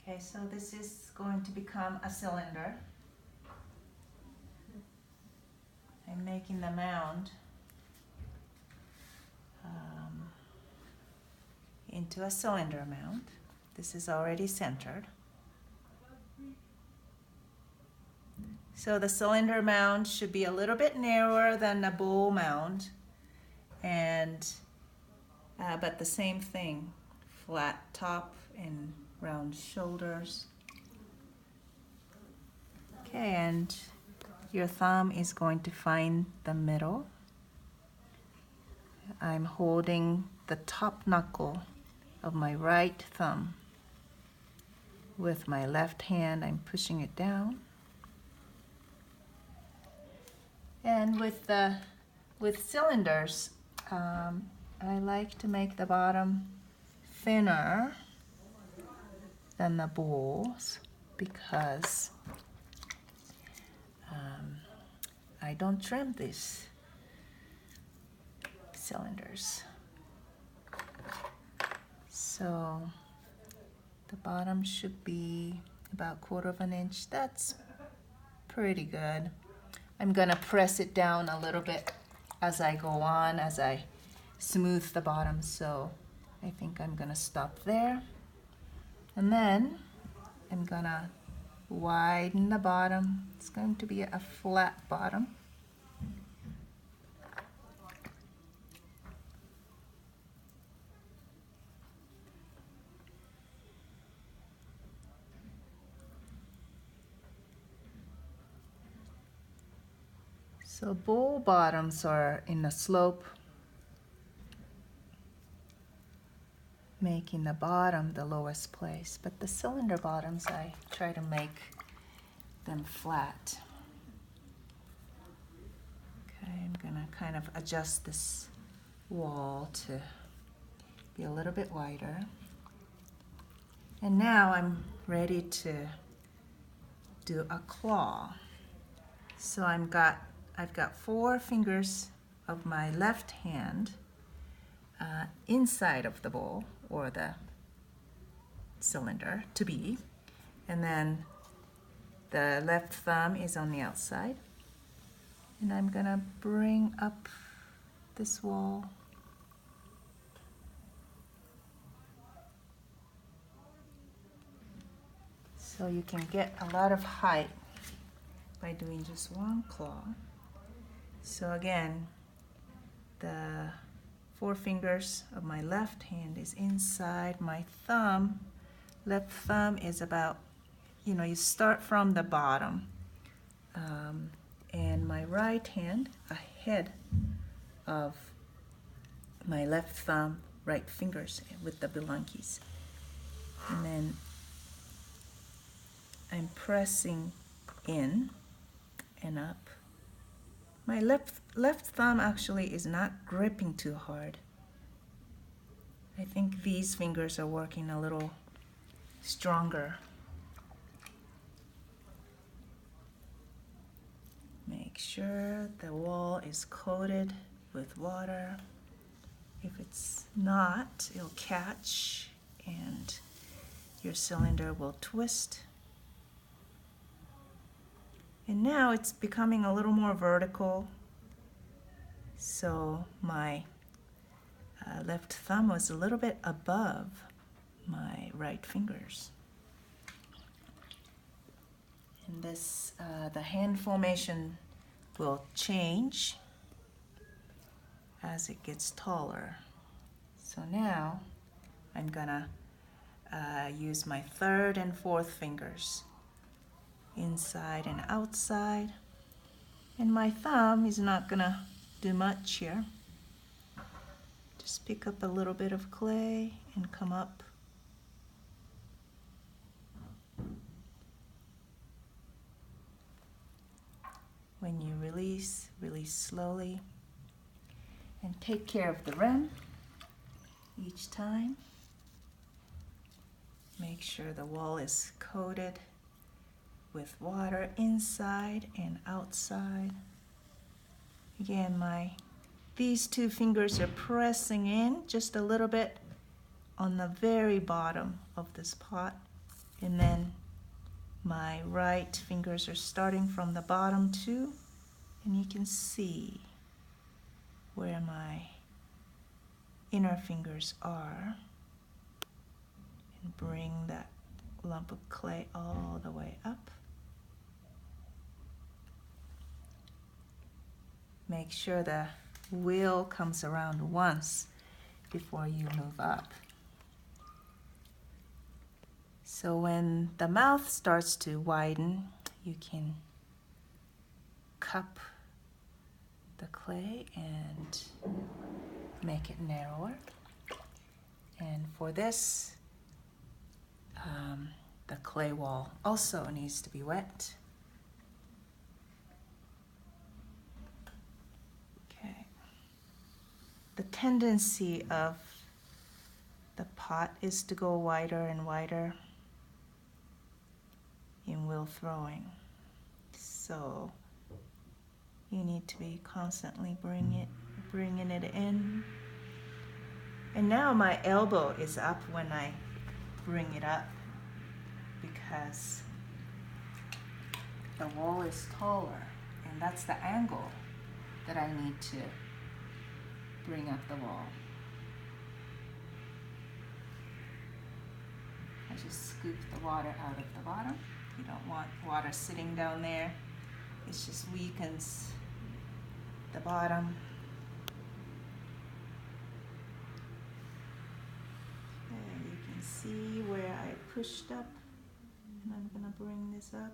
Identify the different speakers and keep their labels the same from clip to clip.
Speaker 1: Okay, so this is going to become a cylinder. I'm making the mound into a cylinder mound. This is already centered. So the cylinder mound should be a little bit narrower than the bowl mound, and but the same thing, flat top and round shoulders. Okay, and your thumb is going to find the middle. I'm holding the top knuckle of my right thumb. With my left hand, I'm pushing it down. And with cylinders, I like to make the bottom thinner than the bowls because I don't trim these cylinders. So the bottom should be about 1/4 of an inch. That's pretty good. I'm gonna press it down a little bit as I go on, as I smooth the bottom. So I think I'm gonna stop there. And then I'm gonna widen the bottom. It's going to be a flat bottom. So bowl bottoms are in the slope, making the bottom the lowest place, but the cylinder bottoms, I try to make them flat. Okay, I'm gonna kind of adjust this wall to be a little bit wider. And now I'm ready to do a claw. So I've got 4 fingers of my left hand inside of the bowl or the cylinder to be, and then the left thumb is on the outside. And I'm gonna bring up this wall. So you can get a lot of height by doing just one claw. So again, the 4 fingers of my left hand is inside my thumb. Left thumb is about, you start from the bottom. And my right hand ahead of my left thumb, right fingers with the bilankis. And then I'm pressing in and up. My left thumb actually is not gripping too hard. I think these fingers are working a little stronger. Make sure the wall is coated with water. If it's not, it'll catch and your cylinder will twist. And now it's becoming a little more vertical. So my left thumb was a little bit above my right fingers. And this, the hand formation will change as it gets taller. So now I'm gonna use my 3rd and 4th fingers, inside and outside. And my thumb is not gonna do much here. Just pick up a little bit of clay and come up. When you release, release slowly. And take care of the rim each time. Make sure the wall is coated with water inside and outside. Again, these 2 fingers are pressing in just a little bit on the very bottom of this pot. And then my right fingers are starting from the bottom too, and you can see where my inner fingers are, and bring that lump of clay all the way up. Make sure the wheel comes around once before you move up. So when the mouth starts to widen, you can cup the clay and make it narrower. And for this, the clay wall also needs to be wet. Okay. The tendency of the pot is to go wider and wider in wheel throwing. So you need to be constantly bringing it in. And now my elbow is up when I bring it up because the wall is taller, and that's the angle that I need to bring up the wall. I just scoop the water out of the bottom. You don't want water sitting down there. It just weakens the bottom. And you can see where I pushed up, and I'm gonna bring this up.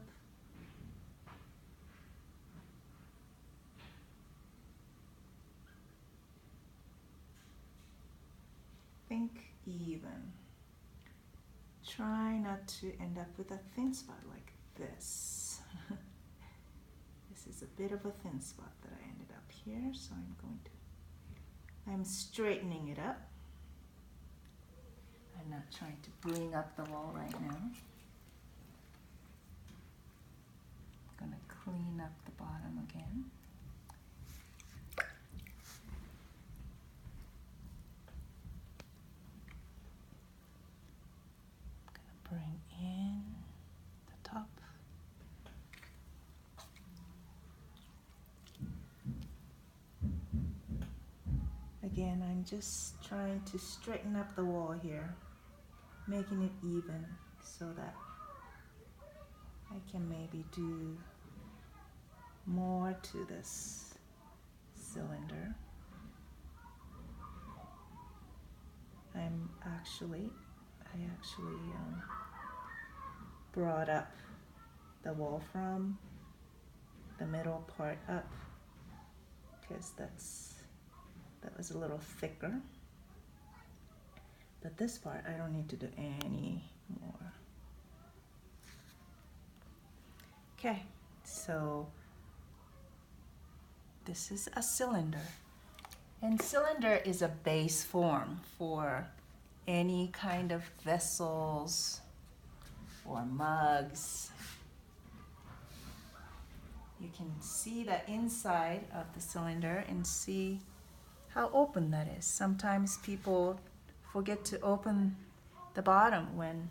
Speaker 1: Think even. Try not to end up with a thin spot like this. This is a bit of a thin spot that I ended up here, so I'm straightening it up. I'm not trying to bring up the wall right now. I'm gonna clean up the bottom again. Bring in the top. Again, I'm just trying to straighten up the wall here, making it even so that I can maybe do more to this cylinder. I actually brought up the wall from the middle part up because that was a little thicker. But this part I don't need to do any more. Okay, so this is a cylinder. And cylinder is a base form for any kind of vessels or mugs. You can see the inside of the cylinder and see how open that is. Sometimes people forget to open the bottom when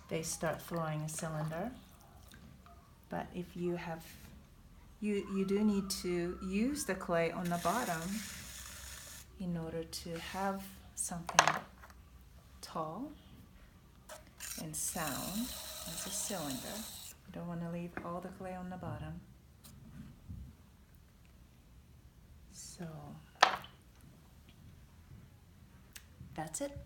Speaker 1: they start throwing a cylinder. But if you have, you do need to use the clay on the bottom in order to have something tall and sound as a cylinder. You don't want to leave all the clay on the bottom. So that's it.